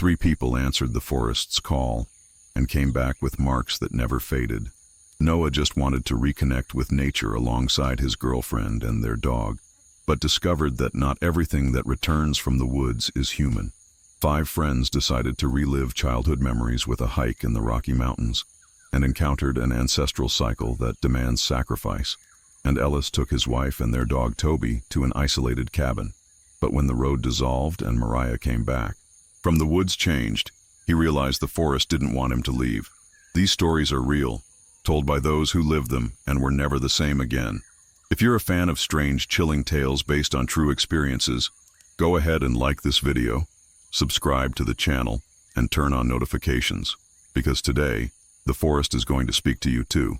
3 people answered the forest's call and came back with marks that never faded. Noah just wanted to reconnect with nature alongside his girlfriend and their dog, but discovered that not everything that returns from the woods is human. 5 friends decided to relive childhood memories with a hike in the Rocky Mountains and encountered an ancestral cycle that demands sacrifice. And Ellis took his wife and their dog Toby to an isolated cabin. But when the road dissolved and Mariah came back, from the woods changed, he realized the forest didn't want him to leave. These stories are real, told by those who lived them and were never the same again. If you're a fan of strange, chilling tales based on true experiences, go ahead and like this video, subscribe to the channel, and turn on notifications, because today, the forest is going to speak to you too.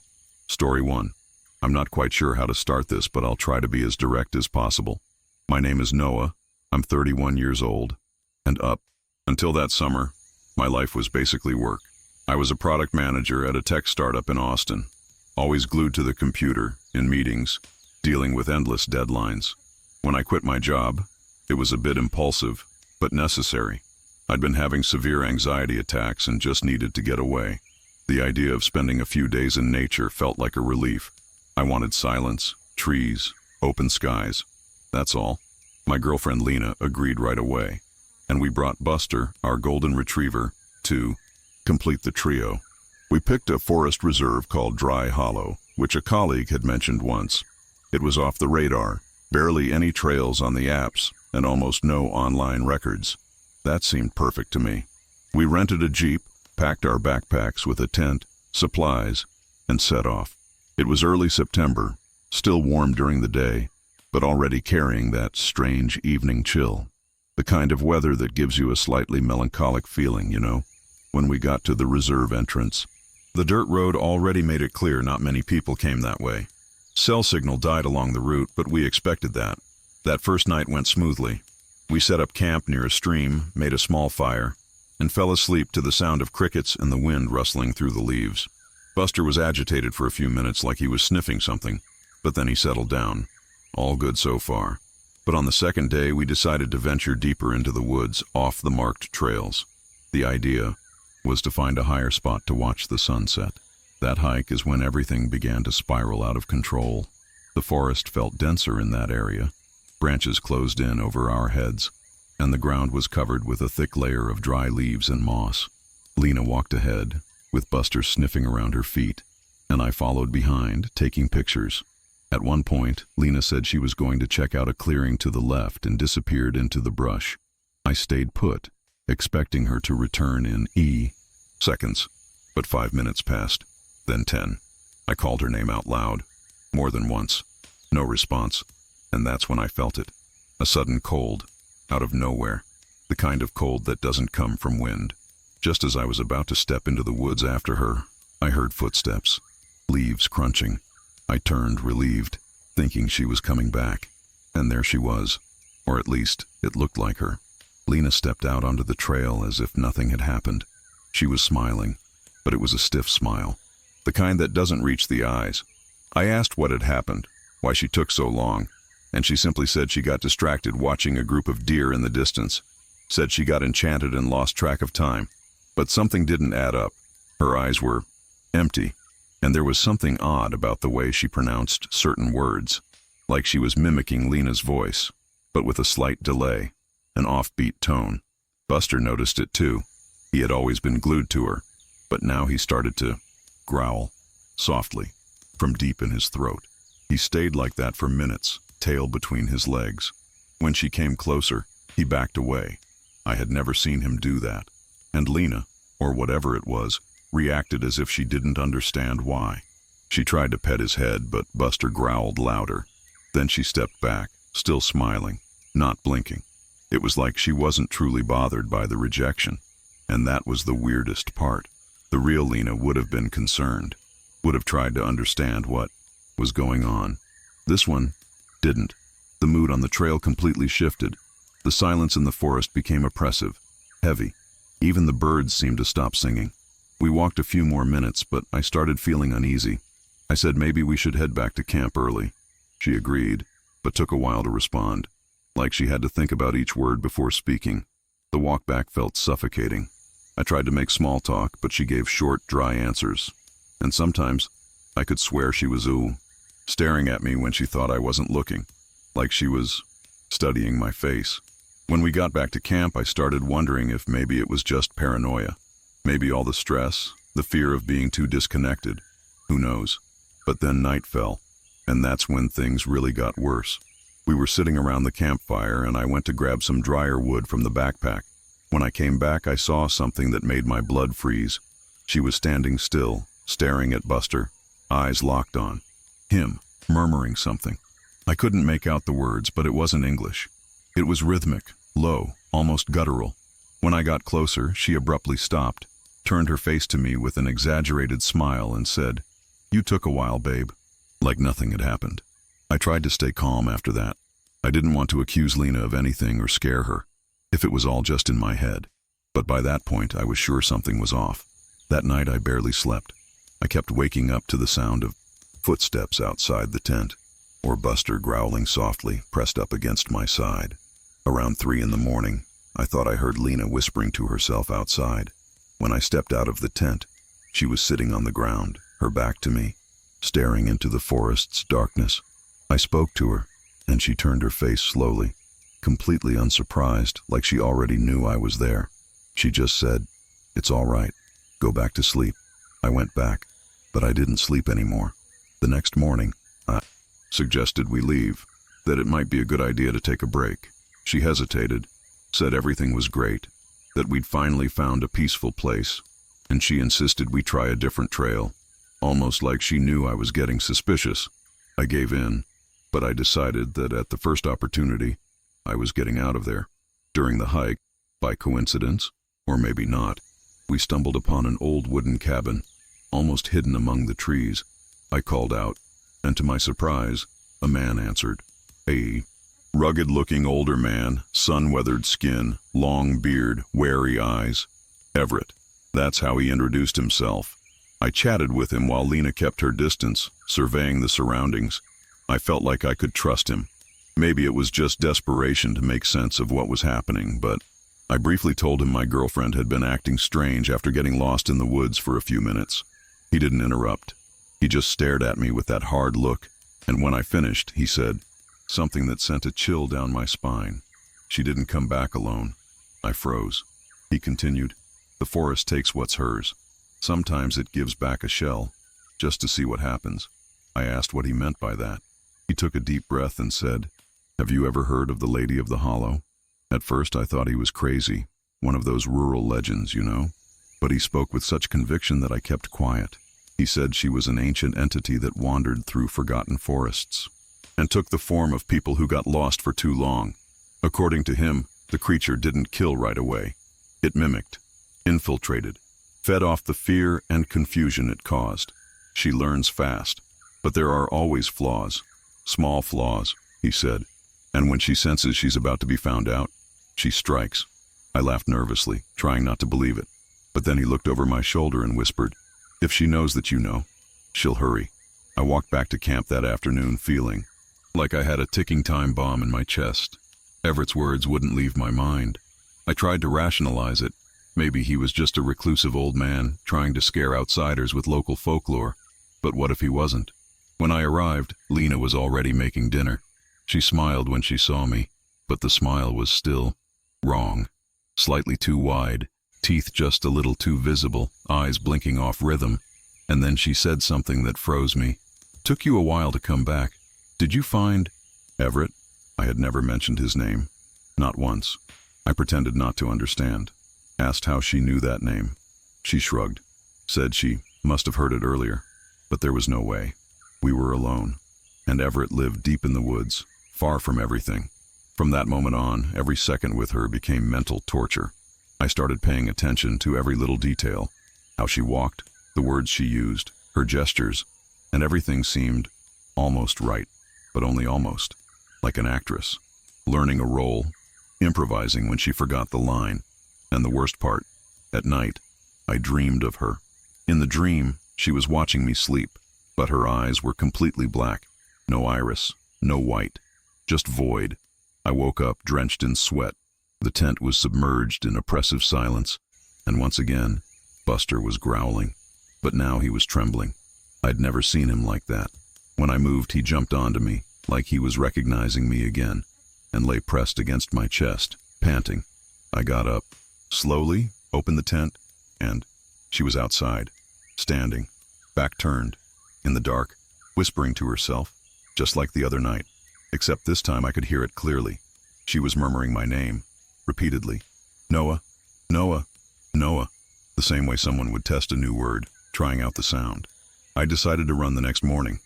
Story 1. I'm not quite sure how to start this, but I'll try to be as direct as possible. My name is Noah. I'm 31 years old. And up until that summer, my life was basically work. I was a product manager at a tech startup in Austin, always glued to the computer, in meetings, dealing with endless deadlines. When I quit my job, it was a bit impulsive, but necessary. I'd been having severe anxiety attacks and just needed to get away. The idea of spending a few days in nature felt like a relief. I wanted silence, trees, open skies. That's all. My girlfriend Lena agreed right away, and we brought Buster, our golden retriever, to complete the trio. We picked a forest reserve called Dry Hollow, which a colleague had mentioned once. It was off the radar, barely any trails on the apps, and almost no online records. That seemed perfect to me. We rented a Jeep, packed our backpacks with a tent, supplies, and set off. It was early September, still warm during the day, but already carrying that strange evening chill. The kind of weather that gives you a slightly melancholic feeling, you know. When we got to the reserve entrance, the dirt road already made it clear not many people came that way. Cell signal died along the route, but we expected that. That first night went smoothly. We set up camp near a stream, made a small fire, and fell asleep to the sound of crickets and the wind rustling through the leaves. Buster was agitated for a few minutes like he was sniffing something, but then he settled down. All good so far. But on the second day, we decided to venture deeper into the woods, off the marked trails. The idea was to find a higher spot to watch the sunset. That hike is when everything began to spiral out of control. The forest felt denser in that area. Branches closed in over our heads, and the ground was covered with a thick layer of dry leaves and moss. Lena walked ahead, with Buster sniffing around her feet, and I followed behind, taking pictures. At one point, Lena said she was going to check out a clearing to the left and disappeared into the brush. I stayed put, expecting her to return in seconds, but 5 minutes passed, then 10. I called her name out loud, more than once. No response, and that's when I felt it. A sudden cold, out of nowhere, the kind of cold that doesn't come from wind. Just as I was about to step into the woods after her, I heard footsteps, leaves crunching. I turned, relieved, thinking she was coming back, and there she was, or at least it looked like her. Lena stepped out onto the trail as if nothing had happened. She was smiling, but it was a stiff smile, the kind that doesn't reach the eyes. I asked what had happened, why she took so long, and she simply said she got distracted watching a group of deer in the distance, said she got enchanted and lost track of time. But something didn't add up. Her eyes were empty, and there was something odd about the way she pronounced certain words, like she was mimicking Lena's voice, but with a slight delay, an offbeat tone. Buster noticed it too. He had always been glued to her, but now he started to growl, softly, from deep in his throat. He stayed like that for minutes, tail between his legs. When she came closer, he backed away. I had never seen him do that. And Lena, or whatever it was, reacted as if she didn't understand why. She tried to pet his head, but Buster growled louder. Then she stepped back, still smiling, not blinking. It was like she wasn't truly bothered by the rejection. And that was the weirdest part. The real Lena would have been concerned, would have tried to understand what was going on. This one didn't. The mood on the trail completely shifted. The silence in the forest became oppressive, heavy. Even the birds seemed to stop singing. We walked a few more minutes, but I started feeling uneasy. I said maybe we should head back to camp early. She agreed, but took a while to respond, like she had to think about each word before speaking. The walk back felt suffocating. I tried to make small talk, but she gave short, dry answers. And sometimes, I could swear she was staring at me when she thought I wasn't looking, like she was studying my face. When we got back to camp, I started wondering if maybe it was just paranoia. Maybe all the stress, the fear of being too disconnected. Who knows? But then night fell, and that's when things really got worse. We were sitting around the campfire, and I went to grab some drier wood from the backpack. When I came back, I saw something that made my blood freeze. She was standing still, staring at Buster, eyes locked on him, murmuring something. I couldn't make out the words, but it wasn't English. It was rhythmic, low, almost guttural. When I got closer, she abruptly stopped, turned her face to me with an exaggerated smile and said, "You took a while, babe," like nothing had happened. I tried to stay calm after that. I didn't want to accuse Lena of anything or scare her, if it was all just in my head. But by that point, I was sure something was off. That night, I barely slept. I kept waking up to the sound of footsteps outside the tent, or Buster growling softly, pressed up against my side. Around 3 in the morning, I thought I heard Lena whispering to herself outside. When I stepped out of the tent, she was sitting on the ground, her back to me, staring into the forest's darkness. I spoke to her, and she turned her face slowly, completely unsurprised, like she already knew I was there. She just said, "It's all right. Go back to sleep." I went back, but I didn't sleep anymore. The next morning, I suggested we leave, that it might be a good idea to take a break. She hesitated, said everything was great, that we'd finally found a peaceful place, and she insisted we try a different trail, almost like she knew I was getting suspicious. I gave in, but I decided that at the first opportunity, I was getting out of there. During the hike, by coincidence, or maybe not, we stumbled upon an old wooden cabin, almost hidden among the trees. I called out, and to my surprise, a man answered. A rugged-looking older man, sun-weathered skin, long beard, wary eyes. Everett. That's how he introduced himself. I chatted with him while Lena kept her distance, surveying the surroundings. I felt like I could trust him. Maybe it was just desperation to make sense of what was happening, but I briefly told him my girlfriend had been acting strange after getting lost in the woods for a few minutes. He didn't interrupt. He just stared at me with that hard look, and when I finished, he said something that sent a chill down my spine. "She didn't come back alone." I froze. He continued, "The forest takes what's hers. Sometimes it gives back a shell, just to see what happens." I asked what he meant by that. He took a deep breath and said, "Have you ever heard of the Lady of the Hollow?" At first I thought he was crazy, one of those rural legends, you know. But he spoke with such conviction that I kept quiet. He said she was an ancient entity that wandered through forgotten forests, and took the form of people who got lost for too long. According to him, the creature didn't kill right away. It mimicked, infiltrated, fed off the fear and confusion it caused. She learns fast, but there are always flaws. Small flaws, he said. And when she senses she's about to be found out, she strikes. I laughed nervously, trying not to believe it. But then he looked over my shoulder and whispered, "If she knows that you know, she'll hurry." I walked back to camp that afternoon feeling like I had a ticking time bomb in my chest. Everett's words wouldn't leave my mind. I tried to rationalize it. Maybe he was just a reclusive old man trying to scare outsiders with local folklore. But what if he wasn't? When I arrived, Lena was already making dinner. She smiled when she saw me, but the smile was still wrong. Slightly too wide, teeth just a little too visible, eyes blinking off rhythm. And then she said something that froze me. "Took you a while to come back. Did you find Everett?" I had never mentioned his name. Not once. I pretended not to understand. Asked how she knew that name. She shrugged. Said she must have heard it earlier. But there was no way. We were alone. And Everett lived deep in the woods, far from everything. From that moment on, every second with her became mental torture. I started paying attention to every little detail. How she walked, the words she used, her gestures, and everything seemed almost right, but only almost, like an actress, learning a role, improvising when she forgot the line. And the worst part, at night, I dreamed of her. In the dream, she was watching me sleep, but her eyes were completely black. No iris, no white, just void. I woke up drenched in sweat, The tent was submerged in oppressive silence, and once again, Buster was growling. But now he was trembling. I'd never seen him like that. When I moved, he jumped onto me, like he was recognizing me again, and lay pressed against my chest, panting. I got up, slowly opened the tent, and she was outside, standing, back turned, in the dark, whispering to herself, just like the other night, except this time I could hear it clearly. She was murmuring my name, repeatedly. Noah, Noah, Noah, the same way someone would test a new word, trying out the sound. I decided to run the next morning.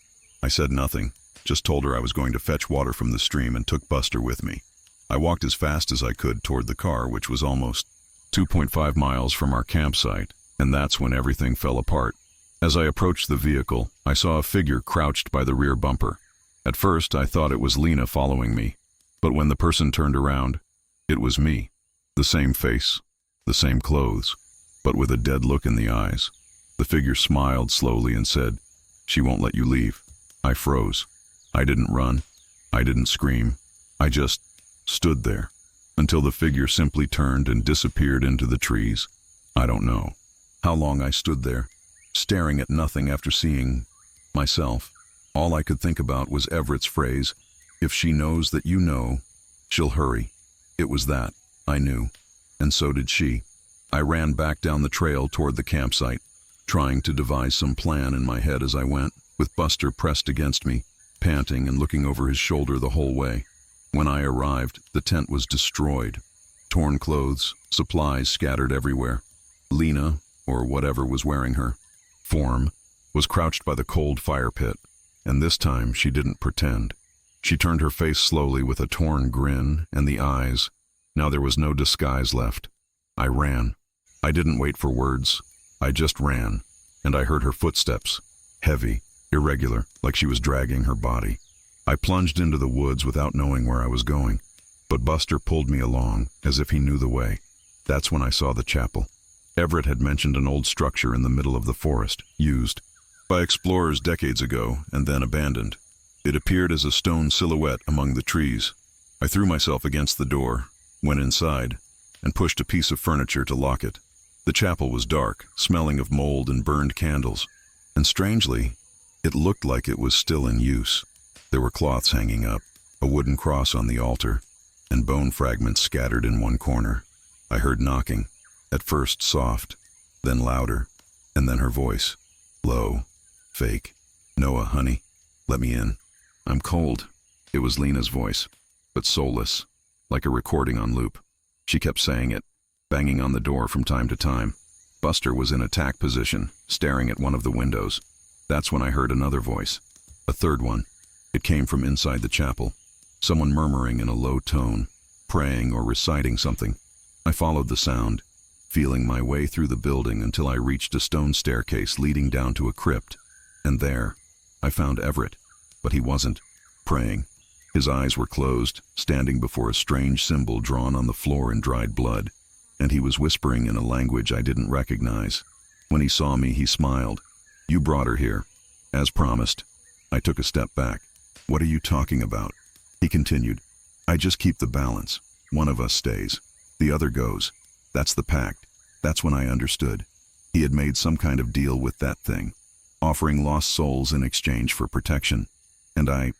I said nothing, just told her I was going to fetch water from the stream and took Buster with me. I walked as fast as I could toward the car, which was almost 2.5 miles from our campsite, and that's when everything fell apart. As I approached the vehicle, I saw a figure crouched by the rear bumper. At first, I thought it was Lena following me, but when the person turned around, it was me. The same face, the same clothes, but with a dead look in the eyes. The figure smiled slowly and said, "She won't let you leave." I froze. I didn't run. I didn't scream. I just stood there until the figure simply turned and disappeared into the trees. I don't know how long I stood there, staring at nothing after seeing myself. All I could think about was Everett's phrase, "If she knows that you know, she'll hurry." It was that, I knew, and so did she. I ran back down the trail toward the campsite, trying to devise some plan in my head as I went, with Buster pressed against me, panting and looking over his shoulder the whole way. When I arrived, the tent was destroyed. Torn clothes, supplies scattered everywhere. Lena, or whatever was wearing her form, was crouched by the cold fire pit, and this time she didn't pretend. She turned her face slowly with a torn grin, and the eyes. Now there was no disguise left. I ran. I didn't wait for words. I just ran, and I heard her footsteps, heavy, irregular, like she was dragging her body. I plunged into the woods without knowing where I was going, but Buster pulled me along, as if he knew the way. That's when I saw the chapel. Everett had mentioned an old structure in the middle of the forest, used by explorers decades ago and then abandoned. It appeared as a stone silhouette among the trees. I threw myself against the door, went inside, and pushed a piece of furniture to lock it. The chapel was dark, smelling of mold and burned candles, and strangely, it looked like it was still in use. There were cloths hanging up, a wooden cross on the altar, and bone fragments scattered in one corner. I heard knocking, at first soft, then louder, and then her voice, low, fake. "Noah, honey, let me in. I'm cold." It was Lena's voice, but soulless, like a recording on loop. She kept saying it, banging on the door from time to time. Buster was in attack position, staring at one of the windows. That's when I heard another voice, a third one. It came from inside the chapel, someone murmuring in a low tone, praying or reciting something. I followed the sound, feeling my way through the building until I reached a stone staircase leading down to a crypt. And there, I found Everett, but he wasn't praying. His eyes were closed, standing before a strange symbol drawn on the floor in dried blood, and he was whispering in a language I didn't recognize. When he saw me, he smiled. "You brought her here, as promised." I took a step back. "What are you talking about?" He continued. "I just keep the balance. One of us stays, the other goes. That's the pact." That's when I understood. He had made some kind of deal with that thing, offering lost souls in exchange for protection. And I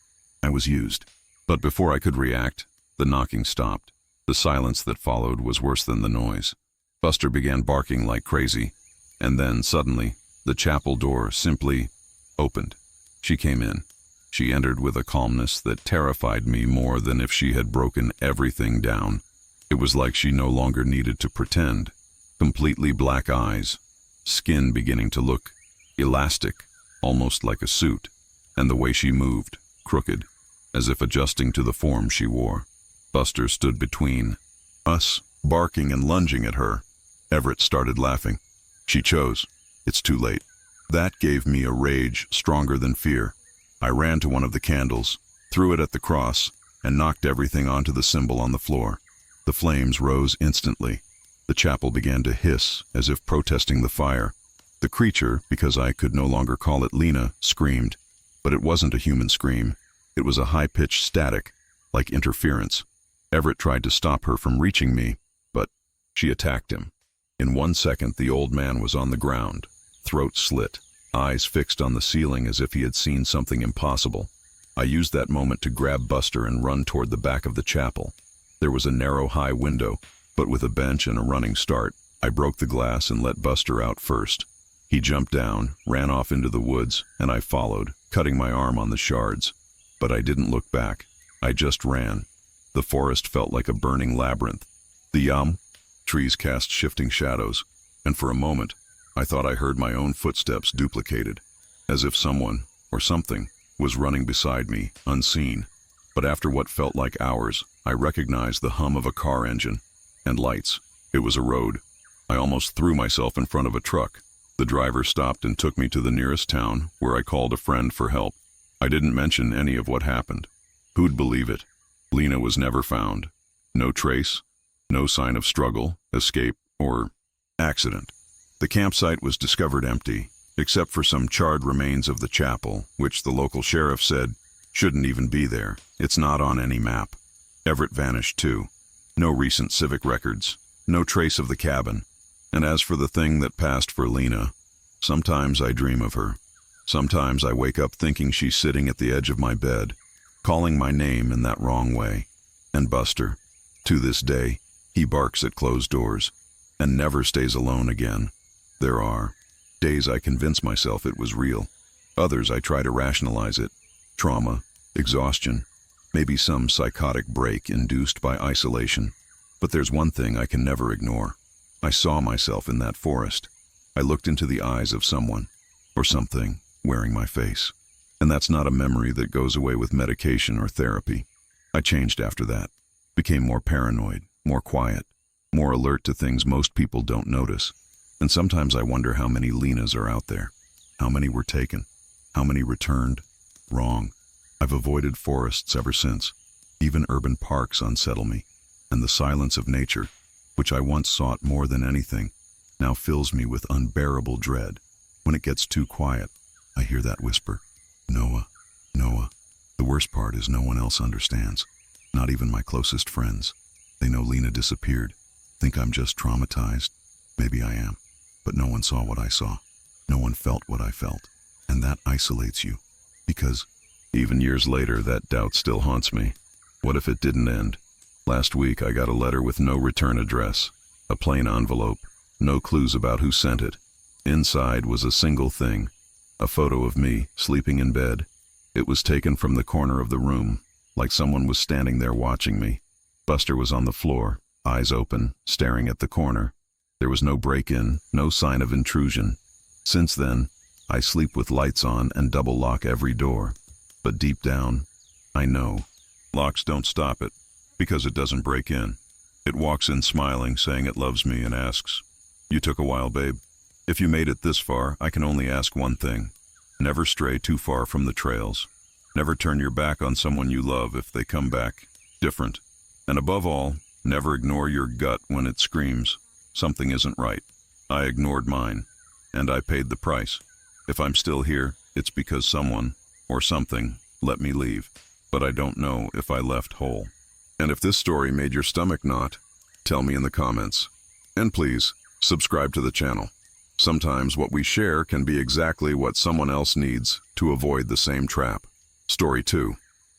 was used. But before I could react, the knocking stopped. The silence that followed was worse than the noise. Buster began barking like crazy, and then suddenly, the chapel door simply opened. She came in. She entered with a calmness that terrified me more than if she had broken everything down. It was like she no longer needed to pretend. Completely black eyes, skin beginning to look elastic, almost like a suit, and the way she moved, crooked, as if adjusting to the form she wore. Buster stood between us, barking and lunging at her. Everett started laughing. She chose. It's too late. That gave me a rage stronger than fear. I ran to one of the candles, threw it at the cross, and knocked everything onto the symbol on the floor. The flames rose instantly. The chapel began to hiss, as if protesting the fire. The creature, because I could no longer call it Lena, screamed. But it wasn't a human scream. It was a high-pitched static, like interference. Everett tried to stop her from reaching me, but she attacked him. In 1 second, the old man was on the ground, throat slit, eyes fixed on the ceiling as if he had seen something impossible. I used that moment to grab Buster and run toward the back of the chapel. There was a narrow, high window, but with a bench and a running start, I broke the glass and let Buster out first. He jumped down, ran off into the woods, and I followed, cutting my arm on the shards. But I didn't look back. I just ran. The forest felt like a burning labyrinth. The trees cast shifting shadows, and for a moment, I thought I heard my own footsteps duplicated, as if someone, or something, was running beside me, unseen. But after what felt like hours, I recognized the hum of a car engine, and lights. It was a road. I almost threw myself in front of a truck. The driver stopped and took me to the nearest town, where I called a friend for help. I didn't mention any of what happened. Who'd believe it? Lena was never found. No trace, no sign of struggle, escape, or accident. The campsite was discovered empty, except for some charred remains of the chapel, which the local sheriff said shouldn't even be there. It's not on any map. Everett vanished too. No recent civic records, no trace of the cabin. And as for the thing that passed for Lena, sometimes I dream of her. Sometimes I wake up thinking she's sitting at the edge of my bed, calling my name in that wrong way. And Buster, to this day, he barks at closed doors and never stays alone again. There are days I convince myself it was real. Others I try to rationalize it. Trauma, exhaustion, maybe some psychotic break induced by isolation. But there's one thing I can never ignore. I saw myself in that forest. I looked into the eyes of someone, or something, wearing my face. And that's not a memory that goes away with medication or therapy. I changed after that, became more paranoid, more quiet, more alert to things most people don't notice. And sometimes I wonder how many Lenas are out there. How many were taken? How many returned? Wrong. I've avoided forests ever since. Even urban parks unsettle me. And the silence of nature, which I once sought more than anything, now fills me with unbearable dread. When it gets too quiet, I hear that whisper, Noah, Noah. The worst part is no one else understands. Not even my closest friends. They know Lena disappeared. Think I'm just traumatized. Maybe I am. But no one saw what I saw. No one felt what I felt. And that isolates you. Because even years later, that doubt still haunts me. What if it didn't end? Last week, I got a letter with no return address. A plain envelope. No clues about who sent it. Inside was a single thing. A photo of me, sleeping in bed. It was taken from the corner of the room, like someone was standing there watching me. Buster was on the floor, eyes open, staring at the corner. There was no break-in, no sign of intrusion. Since then, I sleep with lights on and double lock every door. But deep down, I know. Locks don't stop it, because it doesn't break in. It walks in smiling, saying it loves me, and asks, "You took a while, babe. If you made it this far, I can only ask one thing. Never stray too far from the trails. Never turn your back on someone you love if they come back different. And above all, never ignore your gut when it screams, something isn't right. I ignored mine, and I paid the price. If I'm still here, it's because someone, or something, let me leave. But I don't know if I left whole." And if this story made your stomach knot, tell me in the comments. And please, subscribe to the channel. Sometimes what we share can be exactly what someone else needs to avoid the same trap. Story 2.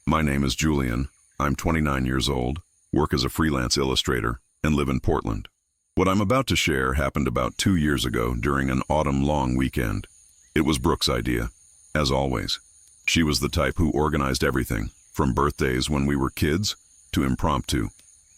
My name is Julian. I'm 29 years old, work as a freelance illustrator, and live in Portland. What I'm about to share happened about 2 years ago during an autumn long weekend. It was Brooke's idea, as always. She was the type who organized everything, from birthdays when we were kids to impromptu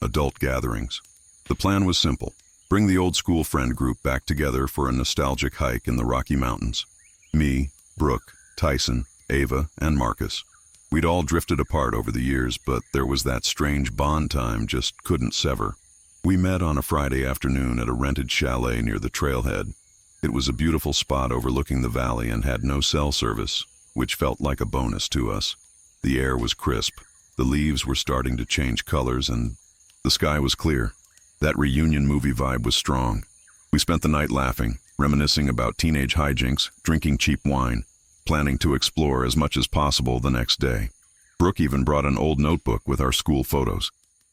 adult gatherings. The plan was simple. Bring the old school friend group back together for a nostalgic hike in the Rocky Mountains. Me, Brooke, Tyson, Ava, and Marcus. We'd all drifted apart over the years, but there was that strange bond time just couldn't sever. We met on a Friday afternoon at a rented chalet near the trailhead. It was a beautiful spot overlooking the valley and had no cell service, which felt like a bonus to us. The air was crisp, the leaves were starting to change colors, and the sky was clear. That reunion movie vibe was strong. We spent the night laughing, reminiscing about teenage hijinks, drinking cheap wine, planning to explore as much as possible the next day. Brooke even brought an old notebook with our school photos.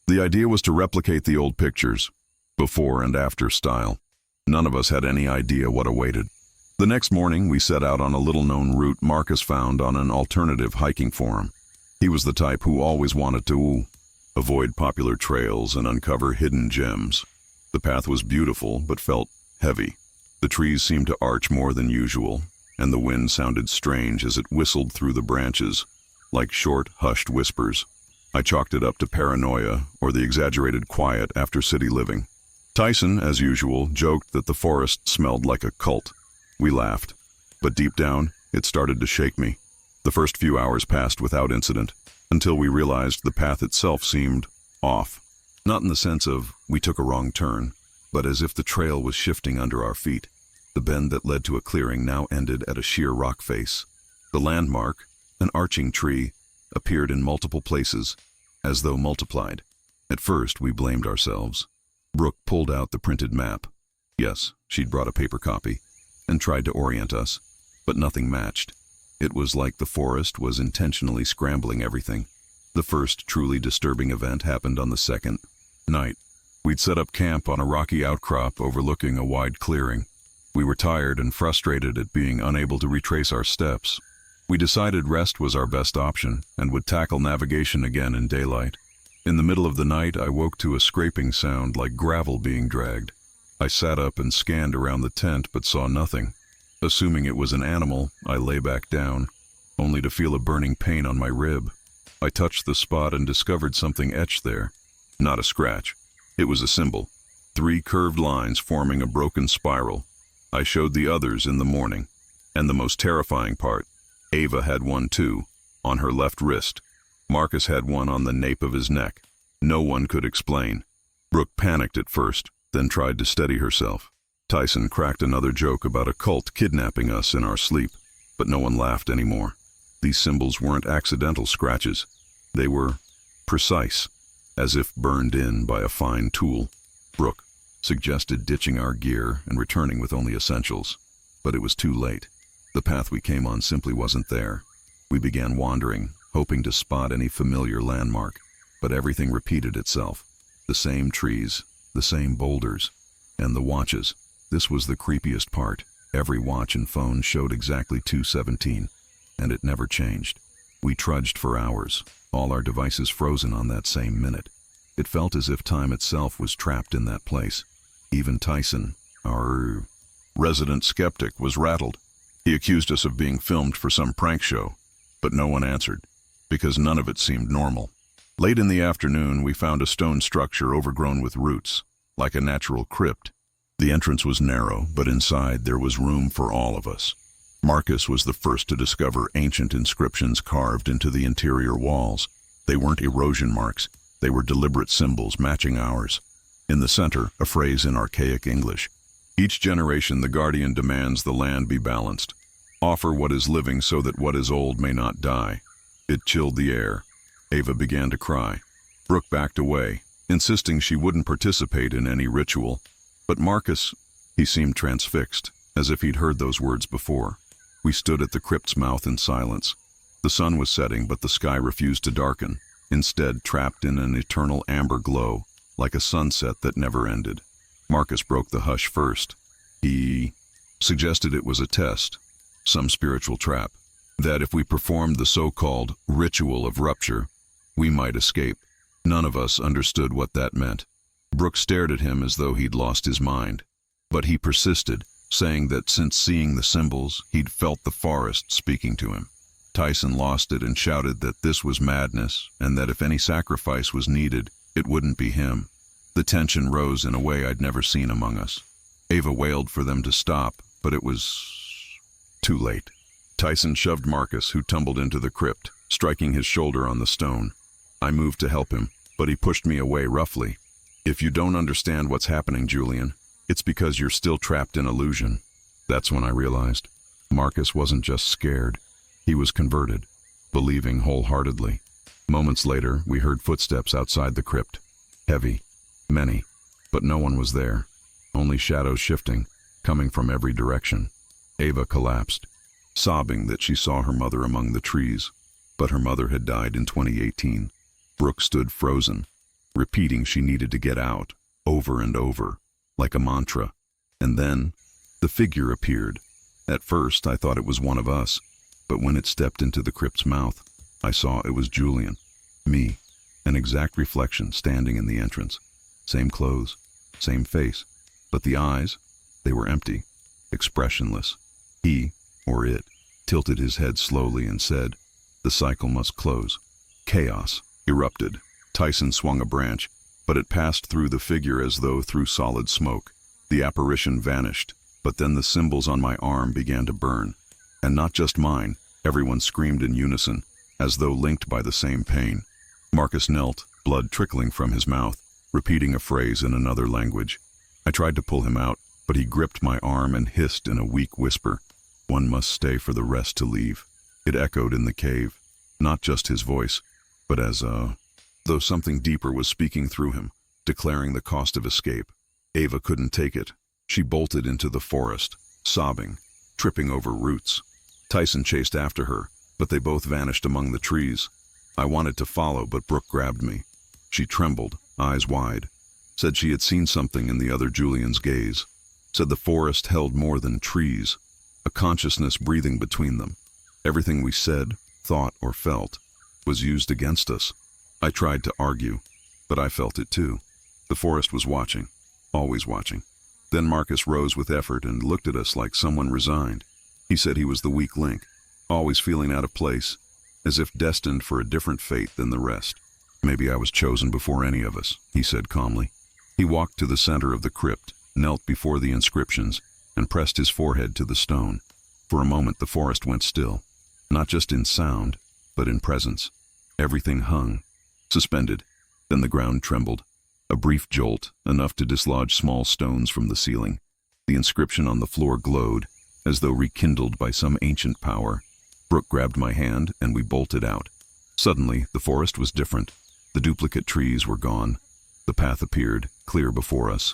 The idea was to replicate the old pictures, before and after style. None of us had any idea what awaited. The next morning, we set out on a little-known route Marcus found on an alternative hiking forum. He was the type who always wanted to avoid popular trails and uncover hidden gems. The path was beautiful, but felt heavy. The trees seemed to arch more than usual, and the wind sounded strange as it whistled through the branches, like short, hushed whispers. I chalked it up to paranoia or the exaggerated quiet after city living. Tyson, as usual, joked that the forest smelled like a cult. We laughed, but deep down, it started to shake me. The first few hours passed without incident, until we realized the path itself seemed off. Not in the sense of we took a wrong turn, but as if the trail was shifting under our feet. The bend that led to a clearing now ended at a sheer rock face. The landmark, an arching tree, appeared in multiple places, as though multiplied. At first, we blamed ourselves. Brooke pulled out the printed map. Yes, she'd brought a paper copy, and tried to orient us, but nothing matched. It was like the forest was intentionally scrambling everything. The first truly disturbing event happened on the second night. We'd set up camp on a rocky outcrop overlooking a wide clearing. We were tired and frustrated at being unable to retrace our steps. We decided rest was our best option and would tackle navigation again in daylight. In the middle of the night, I woke to a scraping sound like gravel being dragged. I sat up and scanned around the tent but saw nothing. Assuming it was an animal, I lay back down, only to feel a burning pain on my rib. I touched the spot and discovered something etched there. Not a scratch. It was a symbol. 3 curved lines forming a broken spiral. I showed the others in the morning. And the most terrifying part, Ava had one too, on her left wrist. Marcus had one on the nape of his neck. No one could explain. Brooke panicked at first, then tried to steady herself. Tyson cracked another joke about a cult kidnapping us in our sleep, but no one laughed anymore. These symbols weren't accidental scratches. They were precise, as if burned in by a fine tool. Brooke suggested ditching our gear and returning with only essentials, but it was too late. The path we came on simply wasn't there. We began wandering, hoping to spot any familiar landmark, but everything repeated itself. The same trees, the same boulders, and the watches. This was the creepiest part. Every watch and phone showed exactly 2:17, and it never changed. We trudged for hours, all our devices frozen on that same minute. It felt as if time itself was trapped in that place. Even Tyson, our resident skeptic, was rattled. He accused us of being filmed for some prank show, but no one answered, because none of it seemed normal. Late in the afternoon, we found a stone structure overgrown with roots, like a natural crypt. The entrance was narrow, but inside there was room for all of us. Marcus was the first to discover ancient inscriptions carved into the interior walls. They weren't erosion marks, they were deliberate symbols matching ours. In the center, a phrase in archaic English. Each generation the guardian demands the land be balanced. Offer what is living so that what is old may not die. It chilled the air. Ava began to cry. Brooke backed away, insisting she wouldn't participate in any ritual. But Marcus, he seemed transfixed, as if he'd heard those words before. We stood at the crypt's mouth in silence. The sun was setting, but the sky refused to darken, instead trapped in an eternal amber glow, like a sunset that never ended. Marcus broke the hush first. He suggested it was a test, some spiritual trap, that if we performed the so-called ritual of rupture, we might escape. None of us understood what that meant. Brooke stared at him as though he'd lost his mind. But he persisted, saying that since seeing the symbols, he'd felt the forest speaking to him. Tyson lost it and shouted that this was madness, and that if any sacrifice was needed, it wouldn't be him. The tension rose in a way I'd never seen among us. Ava wailed for them to stop, but it was too late. Tyson shoved Marcus, who tumbled into the crypt, striking his shoulder on the stone. I moved to help him, but he pushed me away roughly. If you don't understand what's happening, Julian, it's because you're still trapped in illusion. That's when I realized. Marcus wasn't just scared. He was converted, believing wholeheartedly. Moments later, we heard footsteps outside the crypt. Heavy, many, but no one was there. Only shadows shifting, coming from every direction. Ava collapsed, sobbing that she saw her mother among the trees, but her mother had died in 2018. Brooke stood frozen, repeating she needed to get out, over and over, like a mantra. And then, the figure appeared. At first, I thought it was one of us, but when it stepped into the crypt's mouth, I saw it was Julian, me, an exact reflection standing in the entrance. Same clothes, same face, but the eyes, they were empty, expressionless. He, or it, tilted his head slowly and said, "The cycle must close." Chaos erupted. Tyson swung a branch, but it passed through the figure as though through solid smoke. The apparition vanished, but then the symbols on my arm began to burn. And not just mine, everyone screamed in unison, as though linked by the same pain. Marcus knelt, blood trickling from his mouth, repeating a phrase in another language. I tried to pull him out, but he gripped my arm and hissed in a weak whisper, "One must stay for the rest to leave." It echoed in the cave, not just his voice, but as though something deeper was speaking through him, declaring the cost of escape. Ava couldn't take it. She bolted into the forest, sobbing, tripping over roots. Tyson chased after her, but they both vanished among the trees. I wanted to follow, but Brooke grabbed me. She trembled, eyes wide. Said she had seen something in the other Julian's gaze. Said the forest held more than trees, a consciousness breathing between them. Everything we said, thought, or felt was used against us. I tried to argue, but I felt it too. The forest was watching, always watching. Then Marcus rose with effort and looked at us like someone resigned. He said he was the weak link, always feeling out of place, as if destined for a different fate than the rest. "Maybe I was chosen before any of us," he said calmly. He walked to the center of the crypt, knelt before the inscriptions, and pressed his forehead to the stone. For a moment the forest went still, not just in sound, but in presence. Everything hung, suspended. Then the ground trembled. A brief jolt, enough to dislodge small stones from the ceiling. The inscription on the floor glowed, as though rekindled by some ancient power. Brooke grabbed my hand, and we bolted out. Suddenly, the forest was different. The duplicate trees were gone. The path appeared, clear before us.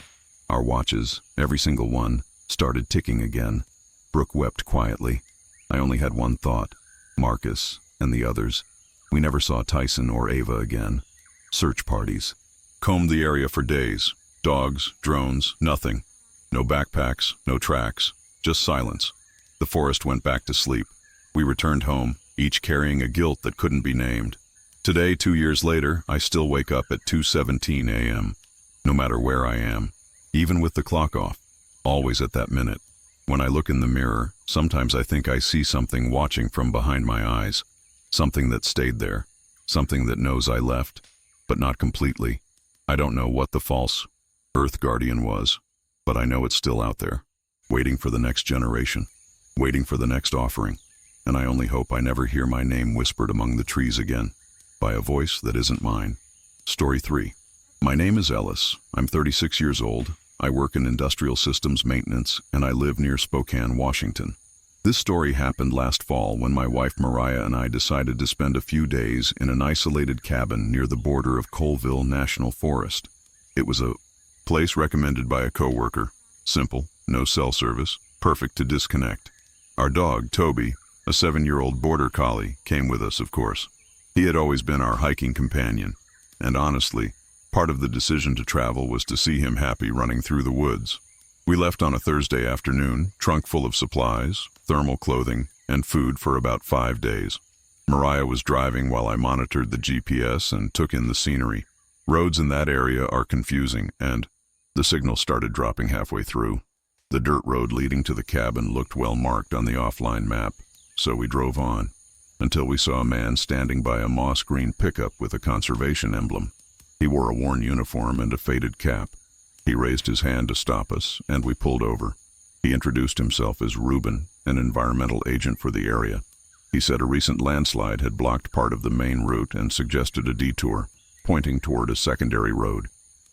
Our watches, every single one, started ticking again. Brooke wept quietly. I only had one thought: Marcus and the others. We never saw Tyson or Ava again. Search parties. Combed the area for days. Dogs, drones, nothing. No backpacks, no tracks, just silence. The forest went back to sleep. We returned home, each carrying a guilt that couldn't be named. Today, 2 years later, I still wake up at 2:17 a.m. No matter where I am, even with the clock off, always at that minute. When I look in the mirror, sometimes I think I see something watching from behind my eyes. Something that stayed there. Something that knows I left, but not completely. I don't know what the false Earth Guardian was, but I know it's still out there, waiting for the next generation, waiting for the next offering, and I only hope I never hear my name whispered among the trees again, by a voice that isn't mine. Story 3. My name is Ellis. I'm 36 years old. I work in industrial systems maintenance, and I live near Spokane, Washington. This story happened last fall when my wife Mariah and I decided to spend a few days in an isolated cabin near the border of Colville National Forest. It was a place recommended by a coworker. Simple, no cell service, perfect to disconnect. Our dog, Toby, a 7-year-old border collie, came with us, of course. He had always been our hiking companion, and honestly, part of the decision to travel was to see him happy running through the woods. We left on a Thursday afternoon, trunk full of supplies, thermal clothing, and food for about 5 days. Mariah was driving while I monitored the GPS and took in the scenery. Roads in that area are confusing, and the signal started dropping halfway through. The dirt road leading to the cabin looked well marked on the offline map, so we drove on, until we saw a man standing by a moss-green pickup with a conservation emblem. He wore a worn uniform and a faded cap. He raised his hand to stop us, and we pulled over. He introduced himself as Reuben, an environmental agent for the area. He said a recent landslide had blocked part of the main route and suggested a detour, pointing toward a secondary road,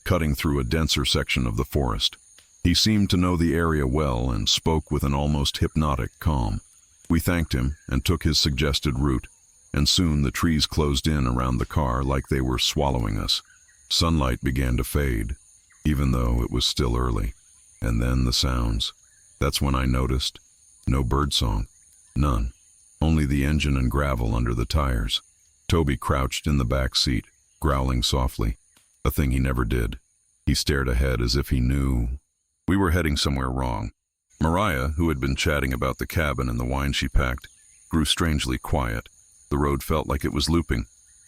cutting through a denser section of the forest. He seemed to know the area well and spoke with an almost hypnotic calm. We thanked him and took his suggested route, and soon the trees closed in around the car like they were swallowing us. Sunlight began to fade, even though it was still early. And then the sounds. That's when I noticed. No birdsong. None. Only the engine and gravel under the tires. Toby crouched in the back seat, growling softly. a thing he never did. He stared ahead as if he knew. We were heading somewhere wrong. Mariah, who had been chatting about the cabin and the wine she packed, grew strangely quiet. The road felt like it was looping.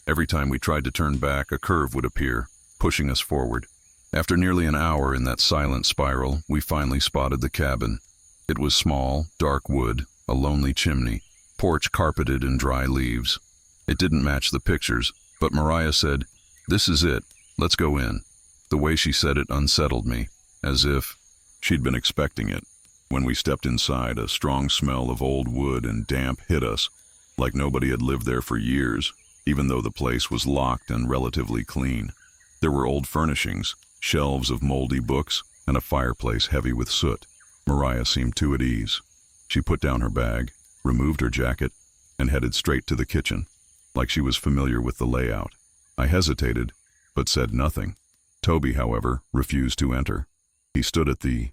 Every time we tried to turn back, a curve would appear, pushing us forward. After nearly an hour in that silent spiral, we finally spotted the cabin. It was small, dark wood, a lonely chimney, porch carpeted in dry leaves. It didn't match the pictures, but Mariah said, "This is it, let's go in." The way she said it unsettled me, as if she'd been expecting it. When we stepped inside, a strong smell of old wood and damp hit us, like nobody had lived there for years, even though the place was locked and relatively clean. There were old furnishings, shelves of moldy books, and a fireplace heavy with soot. Mariah seemed too at ease. She put down her bag, removed her jacket, and headed straight to the kitchen, like she was familiar with the layout. I hesitated, but said nothing. Toby, however, refused to enter. He stood at the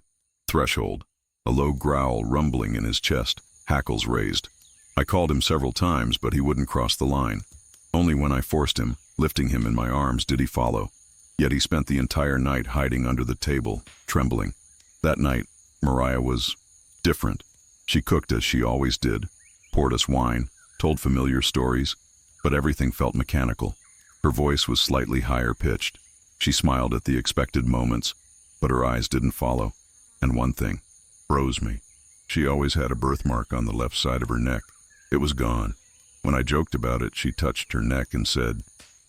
threshold, a low growl rumbling in his chest, hackles raised. I called him several times, but he wouldn't cross the line. Only when I forced him, lifting him in my arms, did he follow. Yet he spent the entire night hiding under the table, trembling. That night, Mariah was different. She cooked as she always did, poured us wine, told familiar stories, but everything felt mechanical. Her voice was slightly higher pitched. She smiled at the expected moments, but her eyes didn't follow. And one thing froze me. She always had a birthmark on the left side of her neck. It was gone. When I joked about it, she touched her neck and said,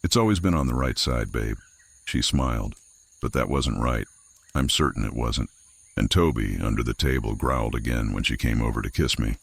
"It's always been on the right side, babe." She smiled, but that wasn't right. I'm certain it wasn't. And Toby, under the table, growled again when she came over to kiss me.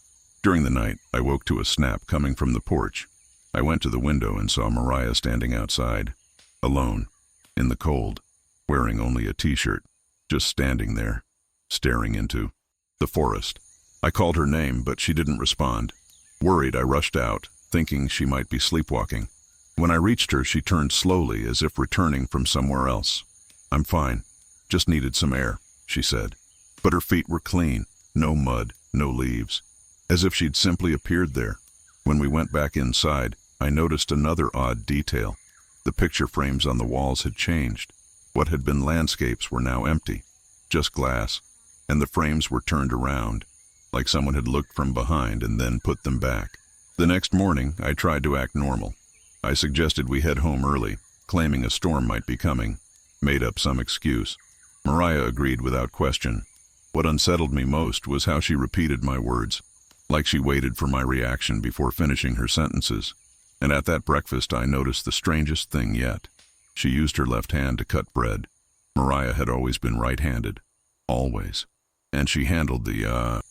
During the night, I woke to a snap coming from the porch. I went to the window and saw Mariah standing outside, alone, in the cold, wearing only a t-shirt, just standing there, staring into the forest. I called her name, but she didn't respond. Worried, I rushed out, thinking she might be sleepwalking. When I reached her, she turned slowly, as if returning from somewhere else. "I'm fine. Just needed some air," she said. But her feet were clean, no mud, no leaves, as if she'd simply appeared there. When we went back inside, I noticed another odd detail. The picture frames on the walls had changed. What had been landscapes were now empty, just glass, and the frames were turned around, like someone had looked from behind and then put them back. The next morning, I tried to act normal. I suggested we head home early, claiming a storm might be coming. Made up some excuse. Mariah agreed without question. What unsettled me most was how she repeated my words, like she waited for my reaction before finishing her sentences. And at that breakfast, I noticed the strangest thing yet. She used her left hand to cut bread. Mariah had always been right-handed. Always. And she handled the,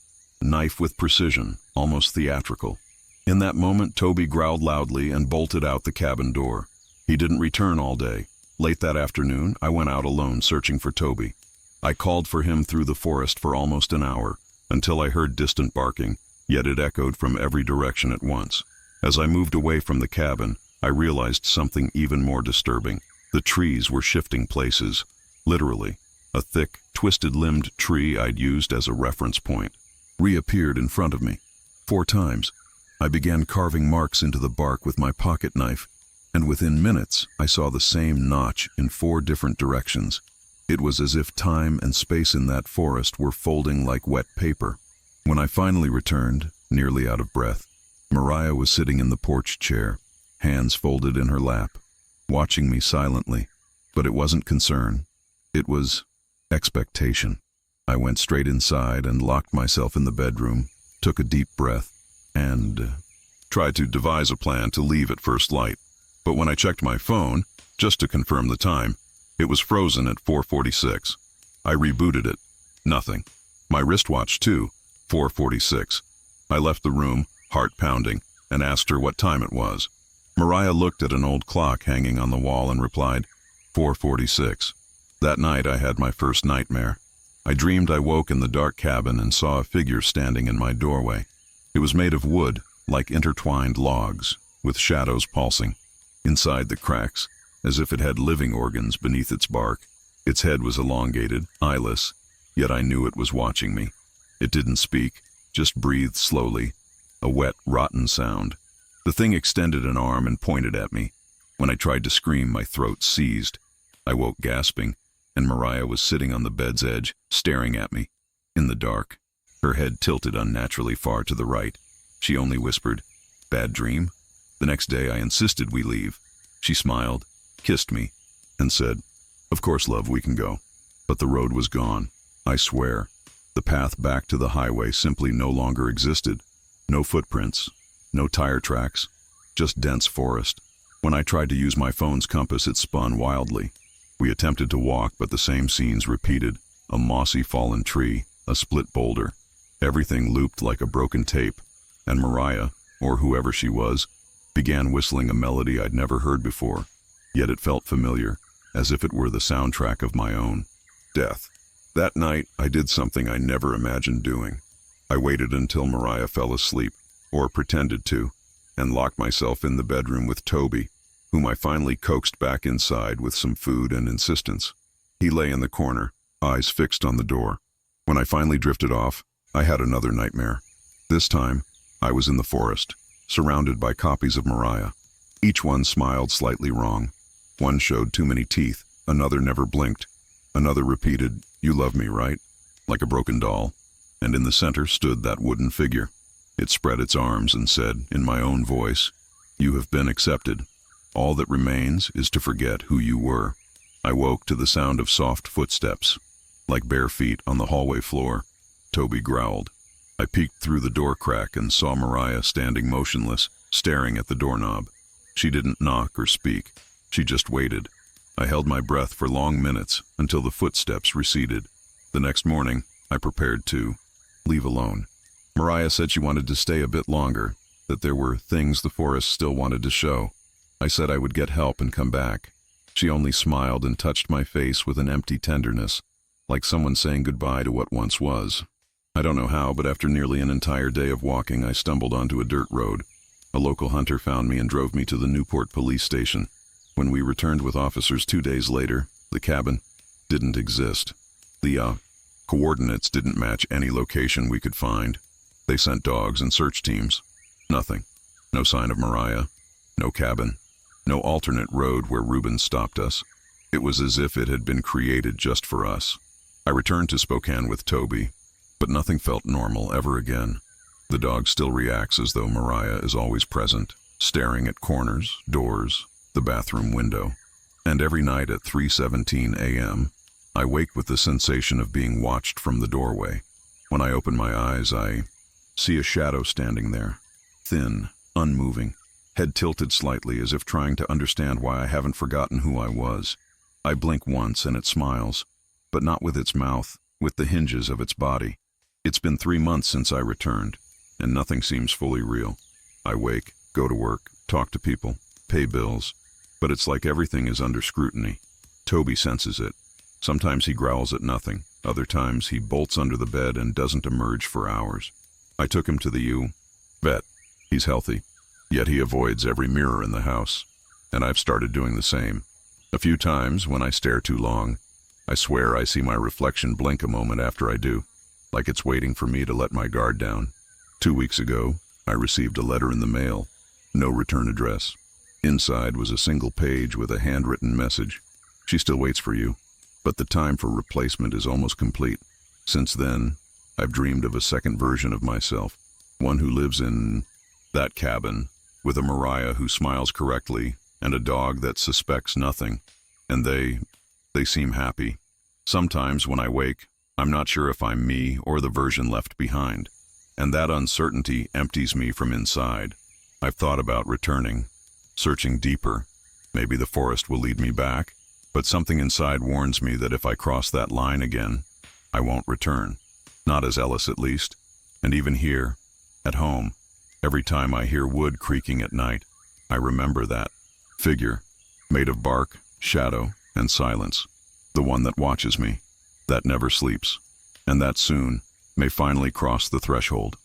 knife with precision, almost theatrical. In that moment, Toby growled loudly and bolted out the cabin door. He didn't return all day. Late that afternoon, I went out alone searching for Toby. I called for him through the forest for almost an hour, until I heard distant barking, yet it echoed from every direction at once. As I moved away from the cabin, I realized something even more disturbing. The trees were shifting places, literally. A thick, twisted-limbed tree I'd used as a reference point reappeared in front of me. 4 times. I began carving marks into the bark with my pocket knife, and within minutes I saw the same notch in 4 different directions. It was as if time and space in that forest were folding like wet paper. When I finally returned, nearly out of breath, Mariah was sitting in the porch chair, hands folded in her lap, watching me silently. But it wasn't concern. It was expectation. I went straight inside and locked myself in the bedroom, took a deep breath, and tried to devise a plan to leave at first light. But when I checked my phone, just to confirm the time, it was frozen at 4:46. I rebooted it. Nothing. My wristwatch too, 4:46. I left the room, heart pounding, and asked her what time it was. Mariah looked at an old clock hanging on the wall and replied, 4:46. That night I had my first nightmare. I dreamed I woke in the dark cabin and saw a figure standing in my doorway. It was made of wood, like intertwined logs, with shadows pulsing. Inside the cracks, as if it had living organs beneath its bark. Its head was elongated, eyeless, yet I knew it was watching me. It didn't speak, just breathed slowly, a wet, rotten sound. The thing extended an arm and pointed at me. When I tried to scream, my throat seized. I woke gasping, and Mariah was sitting on the bed's edge, staring at me. In the dark, her head tilted unnaturally far to the right. She only whispered, "Bad dream?" The next day I insisted we leave. She smiled, kissed me, and said, "Of course, love, we can go." But the road was gone. I swear, the path back to the highway simply no longer existed. No footprints, no tire tracks, just dense forest. When I tried to use my phone's compass, it spun wildly. We attempted to walk, but the same scenes repeated. A mossy fallen tree, a split boulder. Everything looped like a broken tape, and Mariah, or whoever she was, began whistling a melody I'd never heard before. Yet it felt familiar, as if it were the soundtrack of my own death. That night, I did something I never imagined doing. I waited until Mariah fell asleep, or pretended to, and locked myself in the bedroom with Toby, whom I finally coaxed back inside with some food and insistence. He lay in the corner, eyes fixed on the door. When I finally drifted off, I had another nightmare. This time, I was in the forest, surrounded by copies of Mariah. Each one smiled slightly wrong. One showed too many teeth, another never blinked. Another repeated, "You love me, right?" like a broken doll. And in the center stood that wooden figure. It spread its arms and said, in my own voice, "You have been accepted. All that remains is to forget who you were." I woke to the sound of soft footsteps, like bare feet on the hallway floor. Toby growled. I peeked through the door crack and saw Mariah standing motionless, staring at the doorknob. She didn't knock or speak. She just waited. I held my breath for long minutes until the footsteps receded. The next morning, I prepared to leave alone. Mariah said she wanted to stay a bit longer, that there were things the forest still wanted to show. I said I would get help and come back. She only smiled and touched my face with an empty tenderness, like someone saying goodbye to what once was. I don't know how, but after nearly an entire day of walking, I stumbled onto a dirt road. A local hunter found me and drove me to the Newport police station. When we returned with officers 2 days later, the cabin didn't exist. The coordinates didn't match any location we could find. They sent dogs and search teams. Nothing. No sign of Mariah. No cabin. No alternate road where Reuben stopped us. It was as if it had been created just for us. I returned to Spokane with Toby, but nothing felt normal ever again. The dog still reacts as though Mariah is always present, staring at corners, doors, the bathroom window. And every night at 3:17 a.m., I wake with the sensation of being watched from the doorway. When I open my eyes, I see a shadow standing there, thin, unmoving, head tilted slightly as if trying to understand why I haven't forgotten who I was. I blink once and it smiles, but not with its mouth, with the hinges of its body. It's been 3 months since I returned, and nothing seems fully real. I wake, go to work, talk to people, pay bills, but it's like everything is under scrutiny. Toby senses it. Sometimes he growls at nothing. Other times he bolts under the bed and doesn't emerge for hours. I took him to the vet. He's healthy, yet he avoids every mirror in the house, and I've started doing the same. A few times, when I stare too long, I swear I see my reflection blink a moment after I do, like it's waiting for me to let my guard down. 2 weeks ago, I received a letter in the mail. No return address. Inside was a single page with a handwritten message. "She still waits for you, but the time for replacement is almost complete." Since then, I've dreamed of a second version of myself, one who lives in that cabin, with a Mariah who smiles correctly, and a dog that suspects nothing. And they seem happy. Sometimes when I wake, I'm not sure if I'm me or the version left behind, and that uncertainty empties me from inside. I've thought about returning, searching deeper. Maybe the forest will lead me back, but something inside warns me that if I cross that line again, I won't return. Not as Ellis, at least. And even here, at home, every time I hear wood creaking at night, I remember that figure, made of bark, shadow, and silence. The one that watches me, that never sleeps, and that soon may finally cross the threshold.